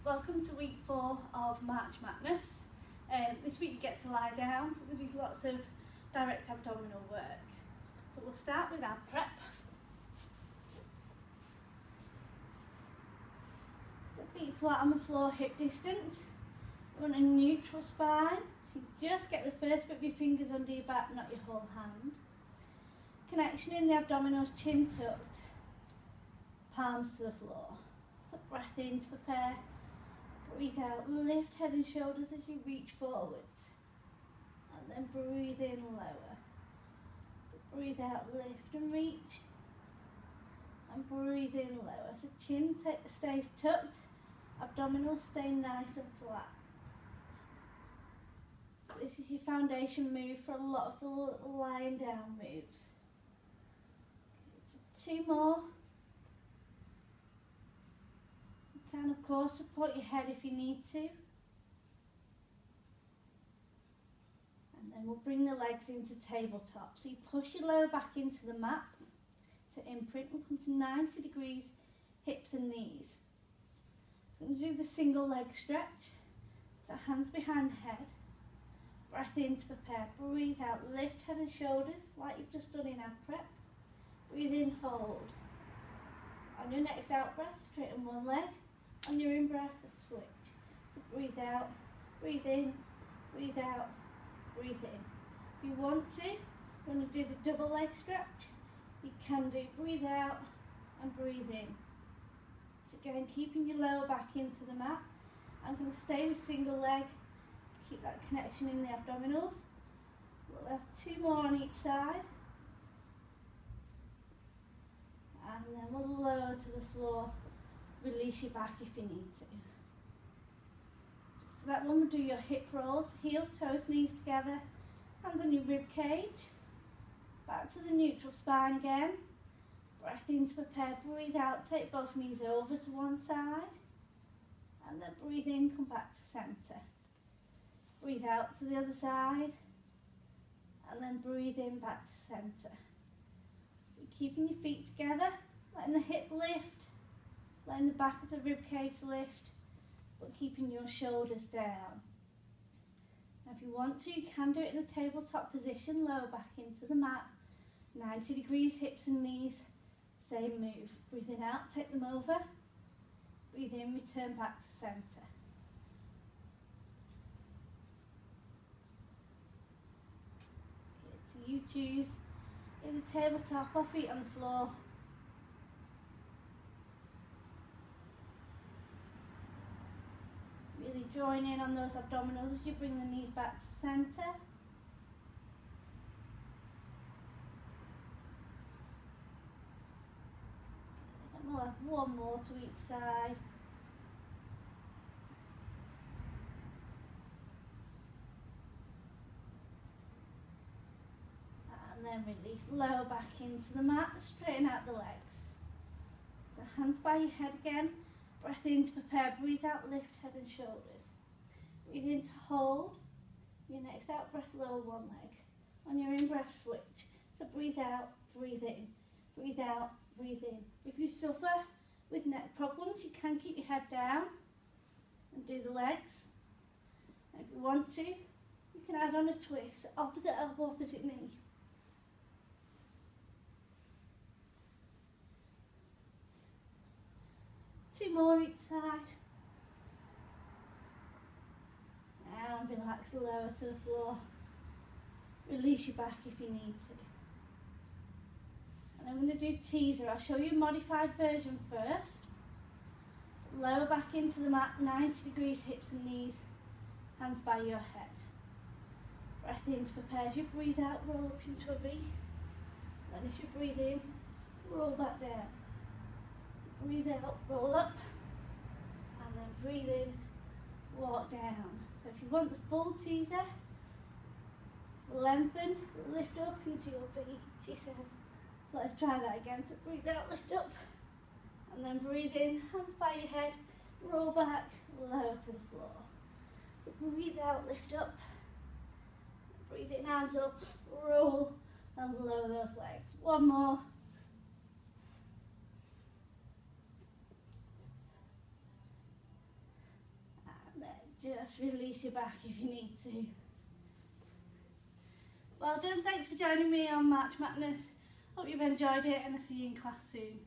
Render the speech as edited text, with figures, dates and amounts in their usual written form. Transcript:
welcome to week 4 of March Madness. This week you get to lie down. We're going to do lots of direct abdominal work. So we'll start with ab prep. So feet flat on the floor, hip distance. We're on a neutral spine. So you just get the first bit of your fingers under your back, not your whole hand. Connection in the abdominals, chin tucked, palms to the floor. So breath in to prepare. Breathe out, lift head and shoulders as you reach forwards. And then breathe in lower. So breathe out, lift and reach. And breathe in lower. So chin stays tucked, abdominals stay nice and flat. So this is your foundation move for a lot of the lying down moves. So 2 more. You can of course support your head if you need to. And then we'll bring the legs into tabletop. So you push your lower back into the mat to imprint. We'll come to 90 degrees, hips and knees. We're going to do the single leg stretch. So hands behind the head. Breath in to prepare. Breathe out, lift head and shoulders like you've just done in ab prep. Breathe in, hold. On your next out breath, straighten one leg. On your in breath, switch. So breathe out, breathe in, breathe out, breathe in. If you want to do the double leg stretch, you can do breathe out and breathe in. So again, keeping your lower back into the mat. I'm going to stay with single leg to keep that connection in the abdominals. So we'll have 2 more on each side. And then we'll lower to the floor. Release your back if you need to. For that one, we'll do your hip rolls, heels, toes, knees together, hands on your rib cage. Back to the neutral spine again. Breath in to prepare, breathe out, take both knees over to one side. And then breathe in, come back to centre. Breathe out to the other side. And then breathe in, back to centre. So keeping your feet together, letting the hip lift. Letting the back of the rib cage lift, but keeping your shoulders down. Now if you want to, you can do it in the tabletop position, lower back into the mat, 90 degrees, hips and knees, same move. Breathing out, take them over. Breathe in, return back to centre. Okay, so you choose in the tabletop or feet on the floor. Really join in on those abdominals as you bring the knees back to centre. And we'll have 1 more to each side. And then release, lower back into the mat, straighten out the legs. So hands by your head again. Breath in to prepare, breathe out, lift head and shoulders. Breathe in to hold. Your next out breath, lower one leg. On your in breath, switch. So breathe out, breathe in. Breathe out, breathe in. If you suffer with neck problems, you can keep your head down and do the legs. And if you want to, you can add on a twist, opposite elbow, opposite knee. Two more each side. And relax, lower to the floor. Release your back if you need to. And I'm going to do teaser. I'll show you a modified version first. So lower back into the mat, 90 degrees, hips and knees, hands by your head. Breath in to prepare. As you breathe out, roll up into a V. Then as you breathe in, roll back down. Breathe out, roll up, and then breathe in, walk down. So if you want the full teaser, lengthen, lift up into your V, she says. So let's try that again. So breathe out, lift up, and then breathe in, hands by your head, roll back, lower to the floor. So breathe out, lift up, breathe in, hands up, roll, and lower those legs. 1 more. just release your back if you need to. Well done, thanks for joining me on March Madness. Hope you've enjoyed it and I'll see you in class soon.